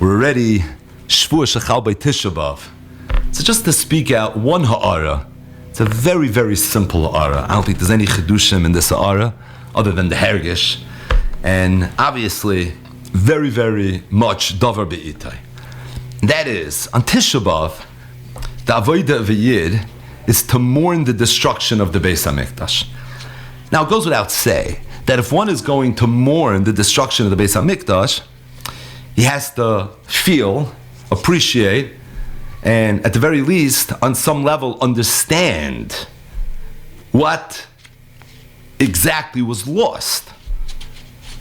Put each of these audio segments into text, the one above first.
We're already Shvua Shechal by Tisha B'Av. So just to speak out one ha'ara, it's a very, very simple ha'ara. I don't think there's any chidushim in this ha'ara other than the hergish. And obviously, very, very much davar be'itai. That is, on Tisha B'Av, the avodah of a yid is to mourn the destruction of the Beis HaMikdash. Now it goes without say that if one is going to mourn the destruction of the Beis HaMikdash, he has to feel, appreciate, and at the very least, on some level, understand what exactly was lost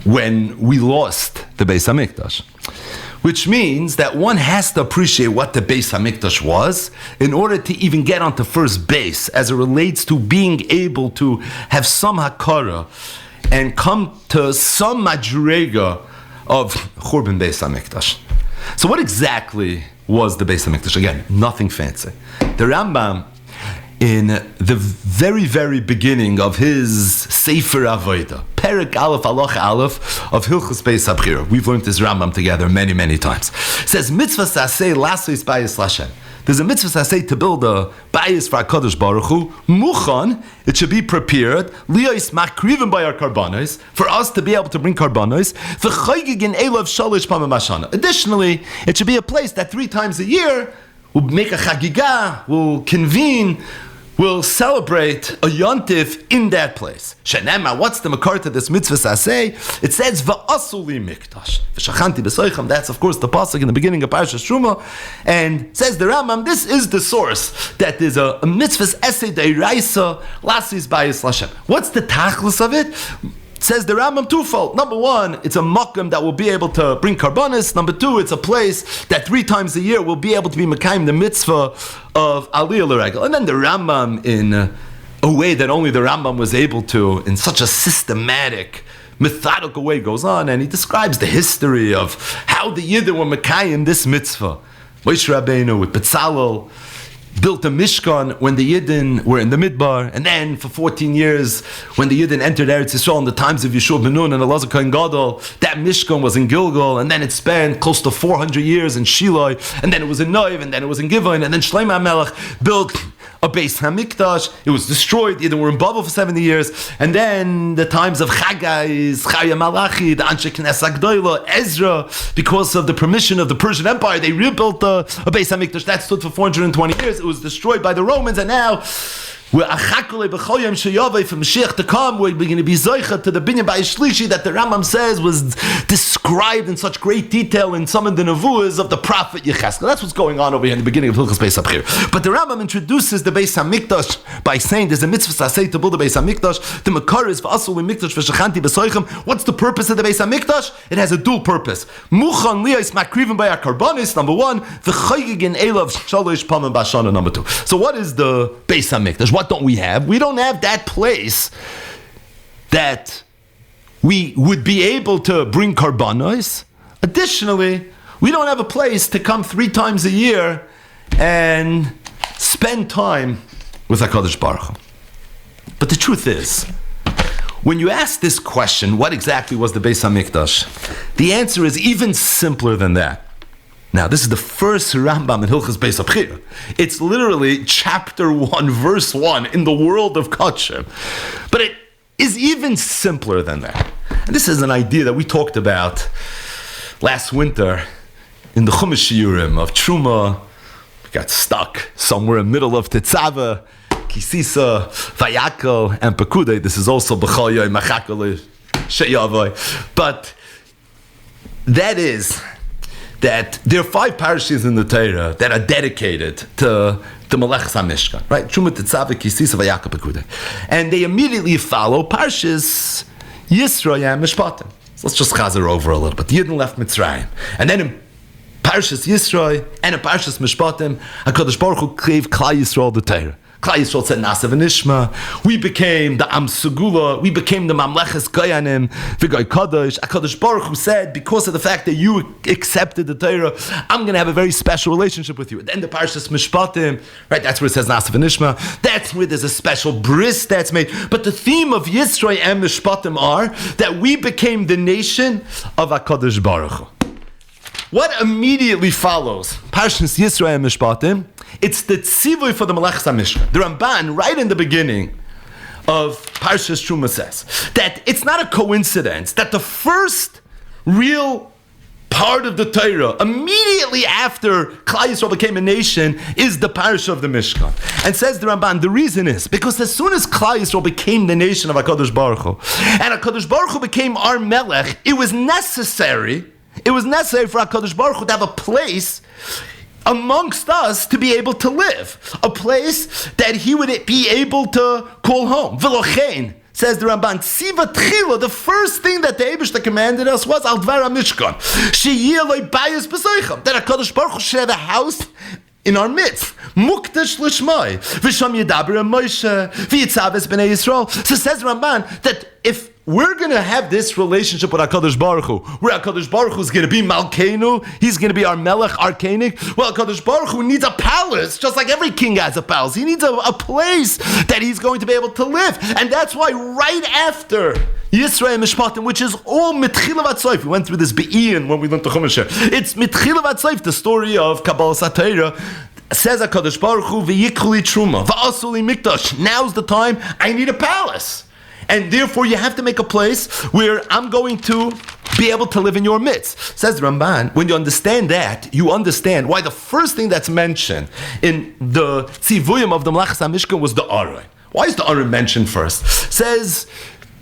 when we lost the Beis HaMikdash. Which means that one has to appreciate what the Beis HaMikdash was in order to even get onto first base as it relates to being able to have some hakara and come to some madrega of Churban Beis HaMikdash. So what exactly was the Beis HaMikdash? Again, nothing fancy. The Rambam, in the very, very beginning of his Sefer Avodah, Perek Aleph, Halacha Aleph of Hilchos Beis HaBchira, we've learned this Rambam together many, many times, says, Mitzvah Saseh Lasois Bayis Lashem. There's a mitzvah saseh to build a bayis for HaKadosh Baruch Hu, muchan, it should be prepared, liyos makrivim by our karbanos, for us to be able to bring karbanos, v'chaygigin elav shalish pamim hashana. Additionally, it should be a place that 3 times a year will make a chagiga, will convene, will celebrate a yontif in that place. Shenema, what's the makar to this mitzvah saseh? It says, v'asuli mikdash. V'shachanti b'soicham, that's of course the pasuk in the beginning of Parashas Truma, and says the Rambam, this is the source, that there's a mitzvah's essay deiraisa, lasis bayis lashem. What's the tachlis of it? Says the Rambam twofold. Number one, it's a makom that will be able to bring karbanis. Number two, it's a place that 3 times a year will be able to be mekayim the mitzvah of aliyah l'regel. And then the Rambam, in a way that only the Rambam was able to, in such a systematic, methodical way, goes on, and he describes the history of how the Yidden were mekayim this mitzvah. Moshe Rabbeinu with Betzalel built a Mishkan when the Yidden were in the Midbar, and then for 14 years, when the Yidden entered Eretz Yisrael in the times of Yeshua ben Nun and Elazar Kohen Gadol, that Mishkan was in Gilgal, and then it spent close to 400 years in Shiloh, and then it was in Noiv, and then it was in Givon, and then Shlomo HaMelech built a Beis HaMikdash. It was destroyed. Yidden were in Babel for 70 years, and then the times of Chagai, Chaya Malachi, the Anshe Knesset Agdoila, Ezra, because of the permission of the Persian Empire, they rebuilt a Beis HaMikdash that stood for 420 years. It was destroyed by the Romans, and now we're achakule b'choyim sheyavei for Mashiach to come. We're going to be zoicha to the binyan bayis shlishi that the Rambam says was described in such great detail in some of the nevuahs of the prophet Yecheskel. That's what's going on over here in the beginning of Hilchos Beis HaBchira. But the Rambam introduces the Beis HaMikdash by saying there's a mitzvah saseh to build the Beis HaMikdash. The makar is v'asul mikdash v'shachanti b'soichem. What's the purpose of the Beis HaMikdash? It has a dual purpose. Muchan liyos makrivim by our karbanis, number one. V'chaygigin elav shalosh pamim b'ashana, number two. So what is the Beis HaMikdash? What don't we have? We don't have that place that we would be able to bring karbanos. Additionally, we don't have a place to come 3 times a year and spend time with HaKadosh Baruch Hu. But the truth is, when you ask this question, what exactly was the Beis HaMikdash? The answer is even simpler than that. Now, this is the first Rambam in Hilchos Beis HaBchira. It's literally chapter 1, verse 1 in the world of Kachim. But it is even simpler than that. And this is an idea that we talked about last winter in the Chumash Shiurim of Truma. We got stuck somewhere in the middle of Tetzaveh, Kisisa, Vayakel, and Pekudei. This is also B'chol Yom Machakol Sheyavoy. But that is that there are 5 parashas in the Torah that are dedicated to the Melechus HaMishkan, right? Truma, Tetzaveh, Kisisa, Vayakel, Pekudei. And they immediately follow parashas Yisro and Mishpatim. So let's just chazer over a little bit. Yidden left Mitzrayim. And then in Parashas Yisro and in Parashas Mishpatim, HaKadosh Baruch Hu gave Klal Yisrael the Torah. Klal Yisrael said Nasa v'Nishma. We became the Am Segula. We became the Mamleches Goyanim v'Goy Kadosh. HaKadosh Baruch Hu said, because of the fact that you accepted the Torah, I'm going to have a very special relationship with you. And then the Parashas Mishpatim, right? That's where it says Nasa v'Nishma. That's where there's a special bris that's made. But the theme of Yisro and Mishpatim are that we became the nation of HaKadosh Baruch Hu. what immediately follows? Parshas Yisrael Mishpatim. It's the tzivui for the Melechus HaMishkan. The Ramban, right in the beginning of Parshas Truma, says that it's not a coincidence that the first real part of the Torah, immediately after Klal Yisrael became a nation, is the Parsha of the Mishkan. And says the Ramban, the reason is because as soon as Klal Yisrael became the nation of HaKadosh Baruch Hu, and HaKadosh Baruch Hu became our Melech, it was necessary for HaKadosh Baruch Hu to have a place amongst us to be able to live, a place that he would be able to call home. V'lochein, says the Ramban, Tziva Tchila, the first thing that the Eibishter commanded us was Al Dvar HaMishkan, Sheyeh Lo Bayis B'Soichem, that HaKadosh Baruch Hu should have a house in our midst. Mukdash L'Shmai, V'sham Yedaber Moshe, V'yitzaves B'nei Yisrael. So says Ramban that if we're going to have this relationship with HaKadosh Baruch Hu, where HaKadosh Baruch Hu is going to be Malkeinu, he's going to be our Melech, our Koenig. Well, HaKadosh Baruch Hu needs a palace, just like every king has a palace. He needs a place that he's going to be able to live. And that's why right after Yisrael Mishpatim, which is all Mitchila Vatsoif, we went through this Be'in when we learned the Chumash. It's Mitchila Vatsoif, the story of Kabbalah Satira. Says HaKadosh Baruch Hu, V'yikli Truma, V'asuli Mikdash. Now's the time, I need a palace. And therefore you have to make a place where I'm going to be able to live in your midst. Says the Ramban, when you understand that, you understand why the first thing that's mentioned in the Tzivuyim of the Melechus HaMishkan was the Aron. Why is the Aron mentioned first? Says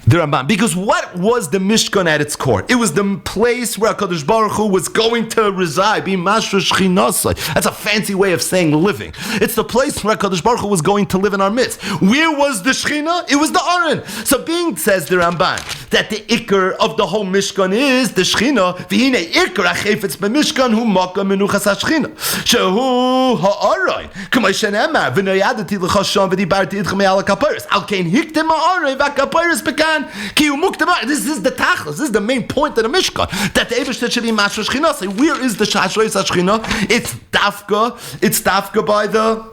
the Ramban, because what was the Mishkan at its core? It was the place where HaKadosh Baruch Hu was going to reside, be Mashra Shechinasai. That's a fancy way of saying living. It's the place where HaKadosh Baruch Hu was going to live in our midst. Where was the Shechina? It was the Aron. So being, says the Ramban, that the Iker of the whole Mishkan is the Shechina, V'hine Iker HaChefetz BeMishkan Hu Makam Menuchas HaShechina. Shehu HaAron. K'may shenemar, V'noyadati L'chasham V'dibarti Idchem Me'al HaKaparis. Al Kein Hiktem HaAron V'HaKaparis Bekan. This is the tachlis. This is the main point of the Mishkan. That the Eibishter should be Mashra Shechinah. Where is the Shashreis HaShechinah? It's Dafka by the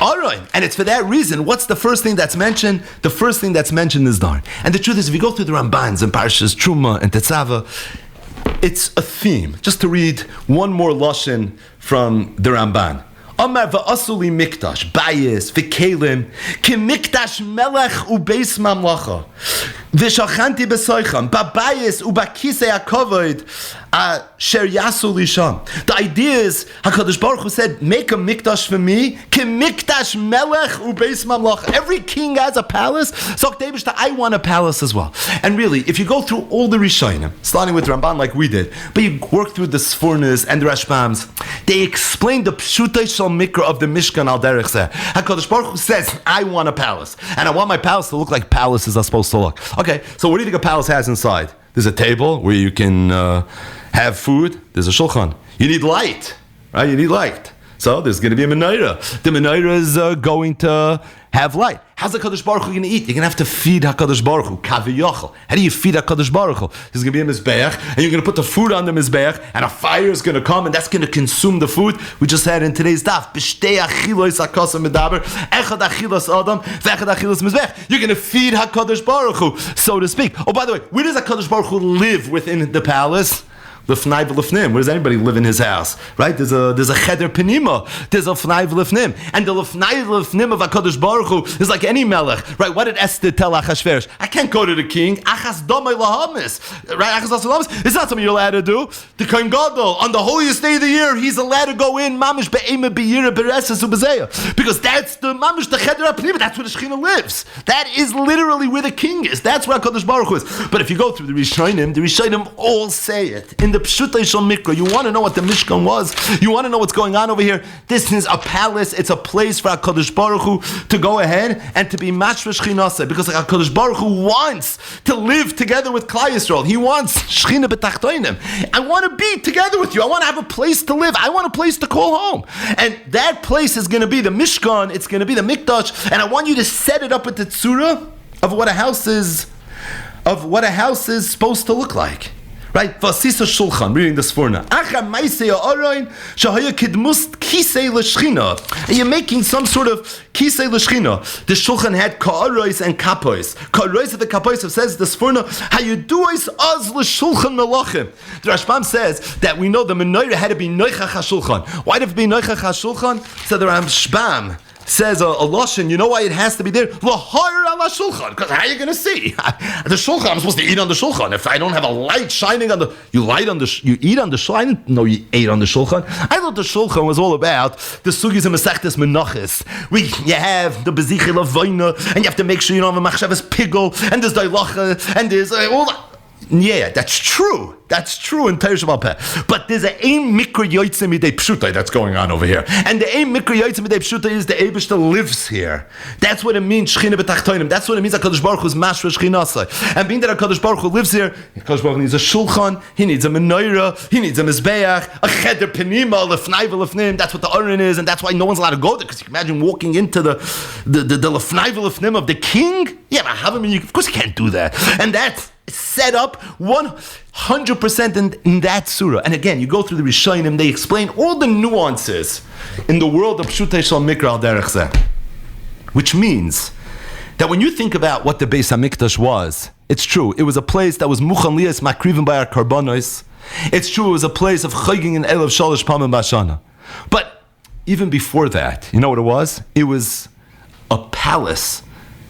Aron. And it's for that reason. What's the first thing that's mentioned? The first thing that's mentioned is Dar. And the truth is, if you go through the Rambans and Parshas Truma and Tetzava, it's a theme. Just to read one more lashon from the Ramban. Amar va'asuli mikdash, bayis, v'kelim, ki mikdash melech ubeis mamlacha, v'shachanti b'soicham, ba'bayis u'bakisei ha'kovod, asher yasu lisham. The idea is, HaKadosh Baruch Hu said, make a mikdash for me, ki mikdash melech ubeis mamlacha. Every king has a palace, so I want a palace as well. And really, if you go through all the Rishonim, starting with Ramban like we did, but you work through the Sfornas and the Rashbams, they explain the Pshutei Shal Mikra of the Mishkan al derech zeh. HaKadosh Baruch Hu says, I want a palace, and I want my palace to look like palaces are supposed to look. Okay, so what do you think a palace has inside? There's a table where you can have food. There's a shulchan. You need light, right? You need light. So there's going to be a menorah. The menorah is going to have light. How's the HaKadosh Baruch Hu going to eat? You're going to have to feed HaKadosh Baruch Hu. Kaviyachal. How do you feed HaKadosh Baruch Hu? There's going to be a mizbeach, and you're going to put the food on the mizbeach, and a fire is going to come, and that's going to consume the food. We just had in today's daf. B'shtei achilos hakasa medaber, echad achilos adam, v'echad achilos mizbeach. You're going to feed HaKadosh Baruch Hu, so to speak. Oh, by the way, where does HaKadosh Baruch Hu live within the palace? L'fnai v'l'fnim. Where does anybody live in his house? Right? There's a cheder penima. There's a fnai v'l'fnim. And the l'fnai v'l'fnim of HaKadosh Baruch Hu is like any melech. Right? What did Esther tell Achashverosh? I can't go to the king. Achas domei lahamis. Right? Achas lahamis. It's not something you're allowed to do. The Kohen Gadol, on the holiest day of the year, he's allowed to go in mamish be'ema be'yira be'reses u'bezeya. Because that's the mamish, the cheder penima. That's where the Shekhinah lives. That is literally where the king is. That's where HaKadosh Baruch Hu is. But if you go through the Rishonim all say it. In the Pshutei Shal Mikra, you want to know what the Mishkan was? You want to know what's going on over here? This is a palace. It's a place for HaKadosh Baruch Hu to go ahead and to be Mashra Shechinaseh, because HaKadosh Baruch Hu wants to live together with Klal Yisrael. He wants Shechina b'tachtoinim. I want to be together with you. I want to have a place to live. I want a place to call home. And that place is going to be the Mishkan. It's going to be the Mikdash. And I want you to set it up with the tzura of what a house is supposed to look like. Right? Vasisa Shulchan, reading this for now. And you're making some sort of kisei l'shchina. The Shulchan had ka'arois and kapois. Ka'arois of the kapois says this for now. How you do is az l'shulchan melachim. The Rashbam says that we know the menorah had to be noichach hashulchan. Why did it be noichach hashulchan? So the Rashbam says a lashon, you know why it has to be there? L'hayr ala shulchan, because how are you going to see? The shulchan, I'm supposed to eat on the shulchan. If I don't have a light shining on the, you eat on the shulchan. I didn't know you ate on the shulchan. I thought the shulchan was all about the sugis and mesechtes menachis. You have the bezichel of vayna, and you have to make sure you don't have a machshavas pigel, and there's dailacha, and there's all that. Yeah, that's true. That's true in Teresh Peh. But there's an Ein Mikra Yotzei Midei Pshuta that's going on over here. And the Ein Mikra Yotzei Midei Pshuta is the Eibishter lives here. That's what it means, Shechina B'tachtoinim. That's what it means, HaKadosh Baruch Hu is Mashra Shechinasai. And being that HaKadosh Baruch Hu lives here, HaKadosh Baruch Hu needs a Shulchan, he needs a Menorah, he needs a Mizbeach, a Cheder Penima, Lefnai V'Lefnim. That's what the Aron is, and that's why no one's allowed to go there, because you can imagine walking into the Lefnai V'Lefnim of the king. Yeah, but of course you can't do that. And that's set up 100% in that surah. And again, you go through the Rishonim, they explain all the nuances in the world of Pshutei Shal Mikra al Derech Zeh. Which means that when you think about what the Beis HaMikdash was, it's true, it was a place that was Muchan Lias Makrivim by our Karbanos. It's true, it was a place of Chaging and Elav Shalosh Pamim Bashana. But even before that, you know what it was? It was a palace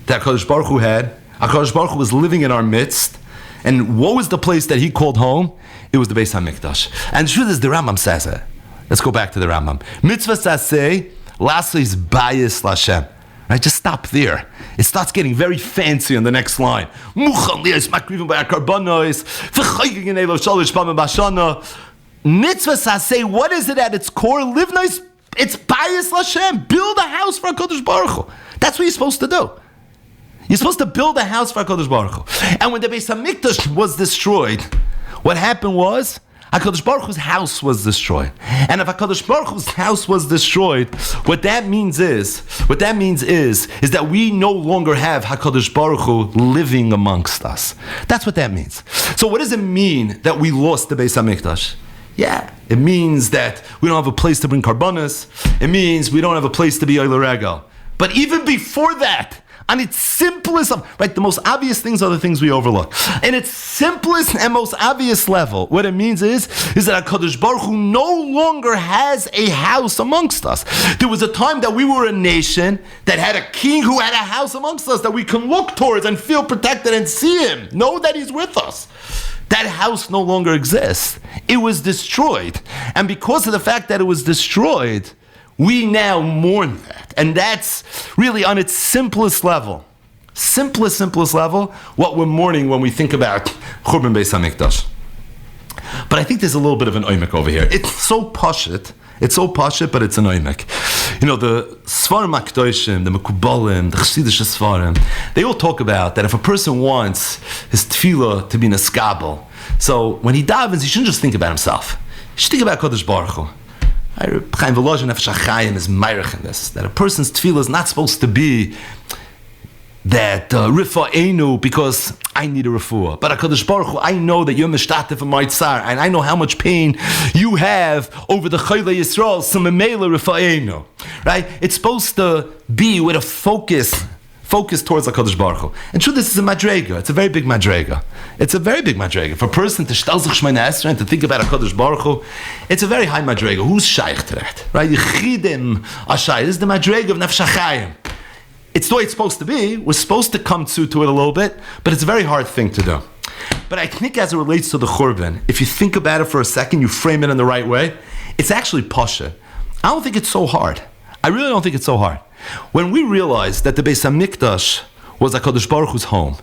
that HaKadosh Baruch Hu had. HaKadosh Baruch Hu was living in our midst. And what was the place that he called home? It was the Beis HaMikdash. And the truth is, the Rambam says it. Let's go back to the Rambam. Mitzvah saseh, lasis bayis lashem. Right, just stop there. It starts getting very fancy on the next line. Muchan lias makrivim by karbanos, v'chaying in elo shalish pamim bashana. Mitzvah saseh, what is it at its core? Live nice. It's bayis lashem. Build a house for HaKadosh Baruch Hu. That's what you're supposed to do. You're supposed to build a house for HaKadosh Baruch Hu. And when the Beis HaMikdash was destroyed, what happened was, HaKadosh Baruch Hu's house was destroyed. And if HaKadosh Baruch Hu's house was destroyed, what that means is that we no longer have HaKadosh Baruch Hu living amongst us. That's what that means. So what does it mean that we lost the Beis HaMikdash? Yeah, it means that we don't have a place to bring karbanos. It means we don't have a place to be Oler Regel. But even before that, on its simplest, right, the most obvious things are the things we overlook. In its simplest and most obvious level, what it means is that HaKadosh Baruch Hu no longer has a house amongst us. There was a time that we were a nation that had a king who had a house amongst us that we can look towards and feel protected and see him, know that he's with us. That house no longer exists. It was destroyed. And because of the fact that it was destroyed, we now mourn that. And that's really on its simplest level, what we're mourning when we think about Churban Beis HaMikdash. But I think there's a little bit of an oimek over here. It's so pashut, but it's an oimek. You know, the Svarim HaKadoshim, the Mekubalim, the Chassidish Svarim, they all talk about that if a person wants his tefillah to be neskabel, so when he davens, he shouldn't just think about himself. He should think about Kodesh Baruch Hu. Chaim Volozhin Nefesh HaChaim is meirich in this, that a person's tefillah is not supposed to be that rifa'enu because I need a refuah. But HaKadosh Baruch Hu, I know that you're mishtatif in my tsar, and I know how much pain you have over the Chaylei Yisrael, so memela rifa'enu. Right? It's supposed to be with a focus towards HaKadosh Baruch Hu. And true, this is a madrega. It's a very big madrega. For a person to shtal sich Shemona Esrei and to think about HaKadosh Baruch Hu, it's a very high madrega. Who's shaykh to that? Right? Yechidim Ashai. This is the madrega of Nefesh HaChaim. It's the way it's supposed to be. We're supposed to come to it a little bit, but it's a very hard thing to do. But I think as it relates to the Churban, if you think about it for a second, you frame it in the right way, it's actually pasha. I don't think it's so hard. I really don't think it's so hard. When we realized that the Beis HaMikdash was HaKadosh Baruch Hu's home,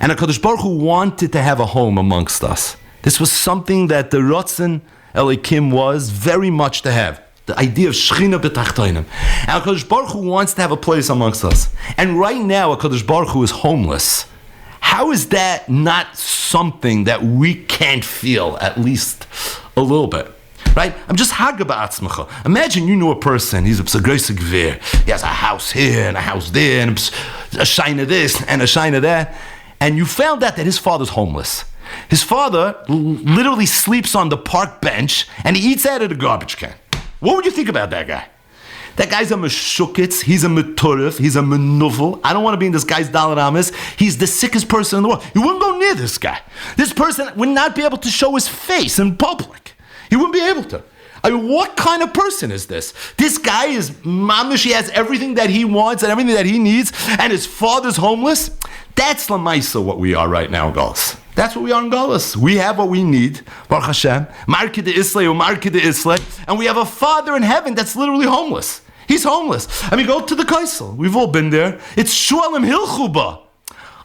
and HaKadosh Baruch Hu wanted to have a home amongst us, this was something that the Ratzon Elikim was very much to have. The idea of Shechina B'tachtoinim. And HaKadosh Baruch Hu wants to have a place amongst us. And right now, HaKadosh Baruch Hu is homeless. How is that not something that we can't feel, at least a little bit? Right? I'm just haga ba'atzmacha. Imagine you know a person, he's a psagrosik gvir. He has a house here and a house there and a shina this and a shina that. And you found out that his father's homeless. His father literally sleeps on the park bench and he eats out of the garbage can. What would you think about that guy? That guy's a meshukitz, he's a meturif, he's a menuvel. I don't want to be in this guy's dalet amis. He's the sickest person in the world. You wouldn't go near this guy. This person would not be able to show his face in public. He wouldn't be able to. I mean, what kind of person is this? This guy is mamish, he has everything that he wants and everything that he needs, and his father's homeless? That's Lamaisa what we are right now in Galus. That's what we are in Galus. We have what we need, Baruch Hashem, Marke de Islay, Marke de Islay, and we have a father in heaven that's literally homeless. He's homeless. I mean, go to the Kaisel. We've all been there. It's Shualim Hilchuba.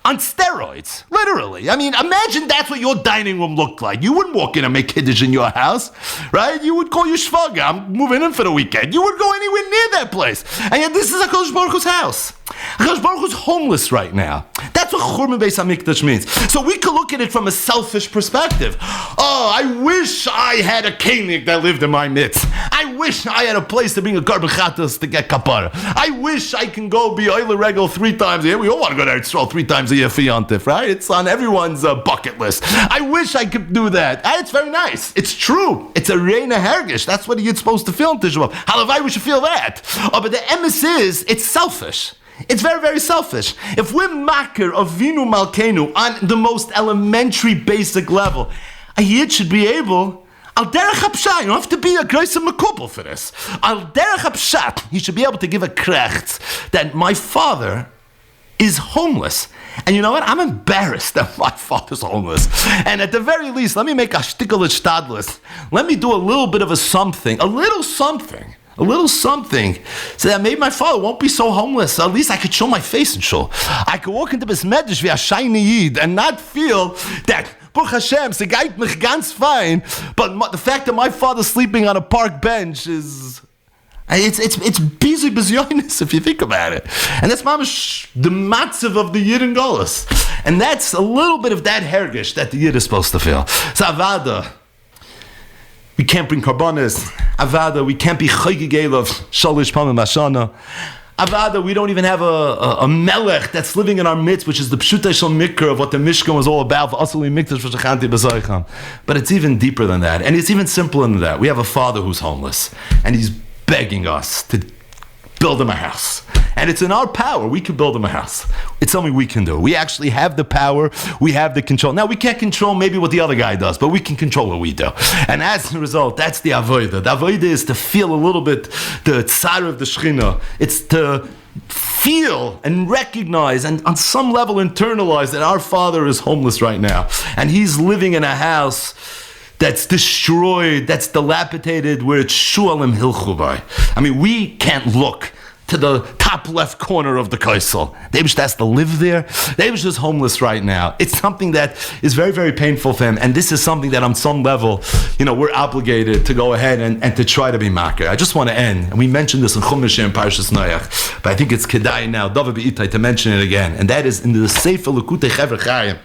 On steroids, literally. I mean, imagine that's what your dining room looked like. You wouldn't walk in and make kiddush in your house, right? You would call your shvaga, I'm moving in for the weekend. You would go anywhere near that place. And yet this is HaKadosh Baruch Hu's house. HaKadosh Baruch Hu's homeless right now. That's what Churban Beis HaMikdash means. So we could look at it from a selfish perspective. Oh, I wish I had a kohenik that lived in my midst. I wish I had a place to bring a carbon chatas to get kapara. I wish I can go be Oile Regel 3 times a year. We all want to go to Eretz 3 times a year for Yontif, right? It's on everyone's bucket list. I wish I could do that. It's very nice. It's true. It's a reina hergish. That's what you're supposed to feel in Tisha B'Av. Halavai, we should feel that. Oh, but the emes is, it's selfish. It's very, very selfish. If we're makir of Vinu Malkeinu on the most elementary, basic level, a yid should be able, al derech hapshat, you don't have to be a greaser makubal for this. Al derech hapshat, he should be able to give a krecht that my father is homeless. And you know what? I'm embarrassed that my father's homeless. And at the very least, let me make a shtickle stadless. Let me do a little bit of a little something, so that maybe my father won't be so homeless. At least I could show my face in shul. I could walk into this medrash via shiny yid and not feel that Baruch Hashem, se geit mich ganz fein, but the fact that my father's sleeping on a park bench is, it's busy bezyonis if you think about it. And that's mamash the matzav of the yid in Golas. And that's a little bit of that hergish that the yid is supposed to feel. So avada, we can't bring karbonis. Avada, we can't be chaygigel of shalish pamim mashana. Avada, we don't even have a melech that's living in our midst, which is the pshutei shel mikra of what the Mishkan was all about. But it's even deeper than that, and it's even simpler than that. We have a father who's homeless, and he's begging us to build him a house. And it's in our power. We can build him a house. It's something we can do. We actually have the power. We have the control. Now, we can't control maybe what the other guy does, but we can control what we do. And as a result, that's the avodah. The avodah is to feel a little bit the tsar of the Shekhinah. It's to feel and recognize and on some level internalize that our father is homeless right now. And he's living in a house that's destroyed, that's dilapidated, where it's shualim hilchubai. I mean, we can't look to the top left corner of the Kaisel. David has to live there. David is homeless right now. It's something that is very, very painful for him. And this is something that on some level, we're obligated to go ahead and to try to be makir. I just want to end, and we mentioned this in Chumash and Parshas Noach, but I think it's kedai now, David Be'itai, to mention it again. And that is in the Sefer Lekutei Chevra Chaim.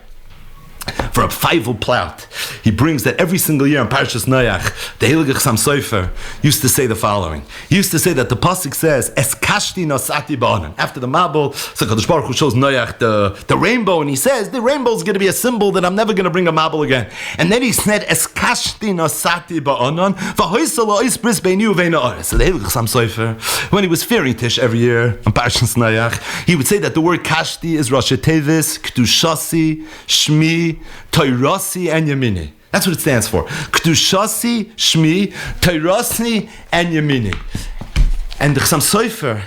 For a Feivel Plout, he brings that every single year in Parshas Noach, the Heilige Chassam Sofer used to say the following. He used to say that the pasuk says, "Es kashti nosati ba'onan." After the Mabul, so Kadosh Baruch Hu shows Noach the rainbow, and he says the rainbow is going to be a symbol that I'm never going to bring a Mabul again. And then he said, "Es kashti nosati ba'onan v'hoisel lo'is bris beini uveina oris." So the Heilige Chassam Sofer, when he was fearing Tish every year in Parshas Noach, he would say that the word kashti is Rosh Tevis, K'tushasi, Shmi, Toirasi and Yamini. That's what it stands for. K'tushasi, Shmi, Toirasi and Yamini. And the Chassam Sofer,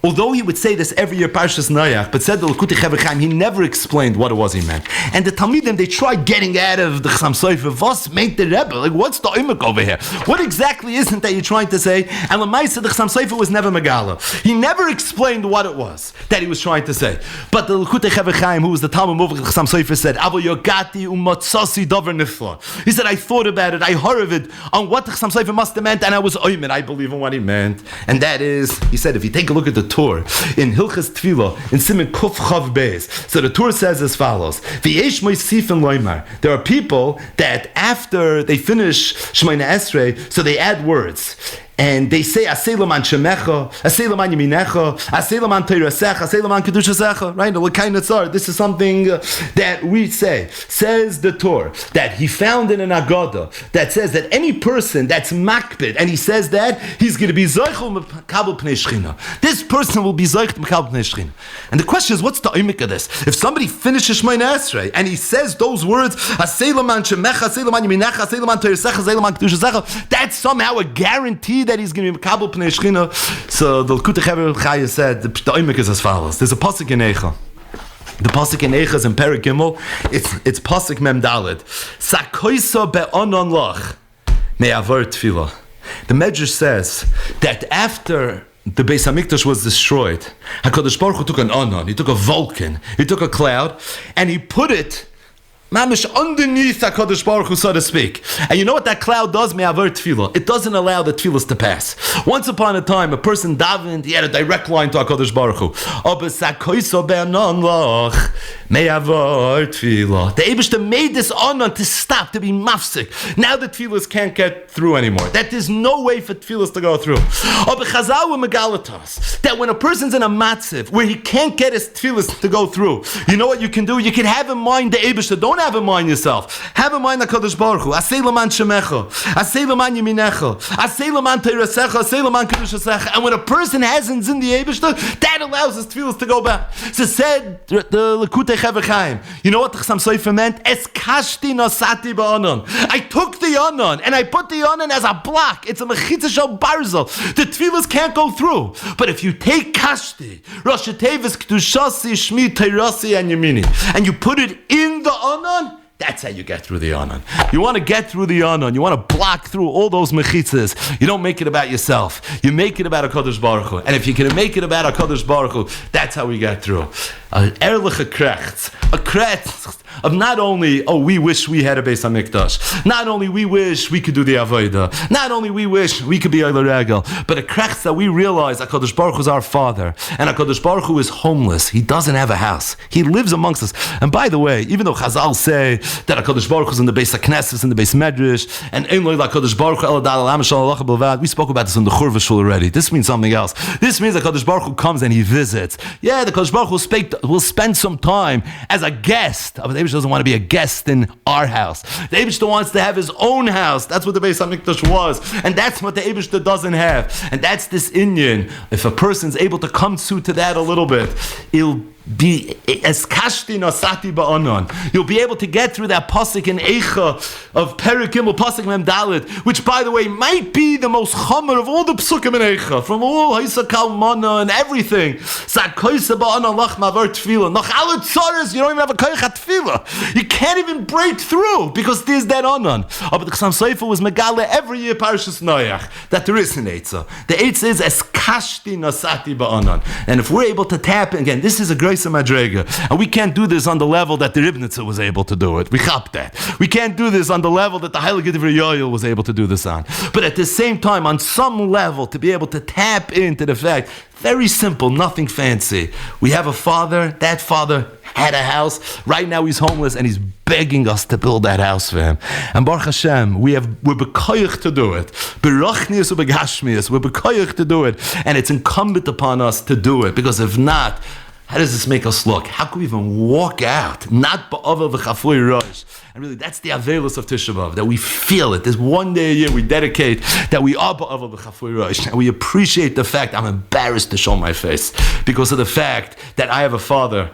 although he would say this every year, Parshas Noach, but said the Lekutei Chevra Chaim, he never explained what it was he meant. And the Talmidim, they tried getting out of the Chassam Sofer, what's make the Rebbe? Like, what's the imuk over here? What exactly isn't that you're trying to say? And Lamaisa, the Chassam Sofer was never Megala. He never explained what it was that he was trying to say. But the Lekutei Chevra Chaim, who was the Talmud Muvach, the Chassam Sofer said, Avo yogati umotzasi dover nifla. He said, I thought about it, I heard of it, on what the Chassam Sofer must have meant, and I was oimed, I believe in what he meant. And that is, he said, if you take a look at the Torah, in Hilchas Tefillah, in Siman Kuf Chav Beis. So the Torah says as follows: V'yesh moisif and loymar. There are people that after they finish Shemona Esrei, so they add words. and they say Aseh L'man Shemecha, Aseh L'man Yeminecha, Aseh L'man Teirasecha, Aseh L'man Kedushasecha, right? L'kain Netzar. This is something that we say. Says the Torah that he found in an Agada that says that any person that's makbid, and he says that he's going to be Zoichel Mekabel Pnei Shechina. This person will be Zoichel Mekabel Pnei Shechina. And the question is, what's the oimik of this? If somebody finishes Shmoneh Esrei and he says those words, Aseh L'man Shemecha, Aseh L'man Yeminecha, Aseh L'man Teirasecha, Aseh L'man Kedushasecha, that's somehow a guarantee that he's going to be Mekabel Pnei Shechina. So the Likutei Chevra Chaya said the oimik is as follows. There's a pasuk in Eicha. The pasuk in Eicha is in Perek Gimel. It's pasuk Mem Daled. Sakoisa be'onon lach me'avar tefillah. The Medrash says that after the Beis Hamikdash was destroyed, HaKadosh Baruch Hu took an onon, he took a Vulcan, he took a cloud, and he put it mamish underneath HaKadosh Baruch Hu, so to speak. And you know what that cloud does? Me'avar tefillah. It doesn't allow the tefillahs to pass. Once upon a time, a person davened, he had a direct line to HaKadosh Baruch Hu. Me'avar tefillah. The Eibishter made this onon to stop, to be mafsik. Now the tefillahs can't get through anymore. That there's no way for tefillahs to go through. That when a person's in a matziv where he can't get his tefillahs to go through, you know what you can do? You can have in mind the Eibishter. Don't have in mind yourself. Have in mind HaKadosh Baruch Hu. Aseh L'man Shemecha, Aseh L'man Yeminecha, Aseh L'man Teirasecha, Aseh L'man Kedushasecha. And when a person hasn't in the Eibishter, that allows his tefillahs to go back. So said the Likutei Chevra Chaim. You know what the Chassam Sofer meant? Es kashti nosati ba'onon. I took the onon and I put the onon as a block. It's a mechitza shel barzel. The tefillahs can't go through. But if you take kashti, Rosh Tevis Kedushasi, Shmi, Teirasi, and Yemini, and you put it in the onon, that's how you get through the onon. You want to get through the onon. You want to block through all those mechitzas. You don't make it about yourself. You make it about HaKadosh Baruch Hu. And if you can make it about HaKadosh Baruch Hu, that's how we get through. A krecht of not only, oh, we wish we had a Beis Hamikdash. Not only we wish we could do the Avodah. Not only we wish we could be Oler Regel. But a krecht that we realize HaKadosh Baruch Hu is our Father. And HaKadosh Baruch Hu is homeless. He doesn't have a house. He lives amongst us. And by the way, even though Chazal say that HaKadosh Baruch Hu is in the Beis HaKnesses, in the Beis Medrash, and Ein Lo HaKadosh Baruch Hu El Dal Alam Shal Alach B'Levad, we spoke about this in the Churva Shul already. This means something else. This means that HaKadosh Baruch Hu comes and he visits. Yeah, the HaKadosh Baruch Hu will spend some time as a guest. But the Eibush doesn't want to be a guest in our house. The Eibush wants to have his own house. That's what the Beis Hamikdash was. And that's what the Eibush doesn't have. And that's this Inyan. If a person's able to come to that a little bit, he'll be as kashti nosati ba'onon. You'll be able to get through that pasuk in Eicha of Perek Gimel pasuk Mem Daled, which, by the way, might be the most chomer of all the psukim in Eicha, from all Haisa Kalmana and everything. Sakoisa ba'onon lach mavar tefillah. Noch alle tzaras, you don't even have a koyach tefillah. You can't even break through because there's that onon. But the Chassam Sofer was megale every year Parshas Noach that there is an Eitzah. The Eitzah is as kashti nosati ba'onon. And if we're able to tap in, again, this is a great Madrega. And we can't do this on the level that the Ribnitzer was able to do it. We chop that. We can't do this on the level that the Heilige Divrei Yoel was able to do this on. But at the same time, on some level, to be able to tap into the fact, very simple, nothing fancy. We have a father, that father had a house, right now he's homeless and he's begging us to build that house for him. And Baruch Hashem, we're bekoyach to do it. Berachnius ubegashmius, we're bekoyach to do it. And it's incumbent upon us to do it, because if not, how does this make us look? How can we even walk out? Not ba'avel v'chafui rosh. And really, that's the Avelis of Tisha B'Av, that we feel it. There's one day a year we dedicate that we are ba'avel v'chafui rosh. And we appreciate the fact, I'm embarrassed to show my face, because of the fact that I have a father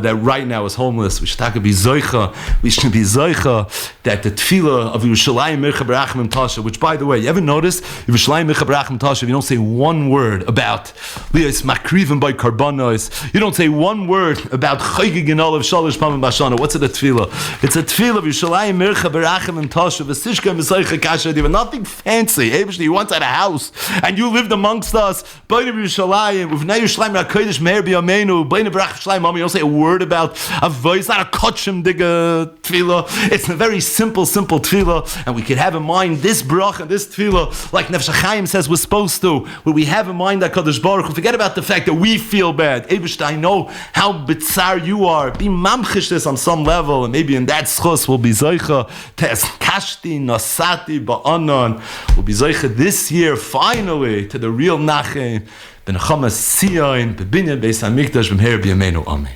that right now is homeless. We should be zoicha. We should be zoicha that the tefillah of Yerushalayim Mircha B'Rachmim Tasha, which, by the way, you ever notice, Yerushalayim Mircha B'Rachmim Tasha, if you don't say one word about Lias Makrivim by Karbanos, you don't say one word about Chaygig and Olav Shalosh Pamim Bashana. What's it a tefillah? It's a tefillah of Yerushalayim Mircha B'Rachmim Tasha V'Sishka V'Saycha Kasha Diva. Nothing fancy. Eibishter, you once had a house and you lived amongst us. B'nei Yerushalayim, Uvnei Yerushalayim HaKodesh Meir B'Yameinu, B'nei B'Rach Yerushalayim Mami. You don't say a word about a voice, not a kotchem digga tefillah. It's a very simple tefillah, and we could have in mind this bracha, this tefillah, like Nefesh HaChaim says we're supposed to, where we have in mind that Kadosh Baruch Hu. Forget about the fact that we feel bad. Eibishter, I know how bitzar you are. Be mamchish this on some level, and maybe in that Schus will be Zoicha, Tes Kashti, Nosati, Ba'anon, will be Zoicha this year, finally, to the real Nachem, Ben Chamas Sion, Bebinyan, Beis HaMikdash, B'mher B'yameinu, Amen.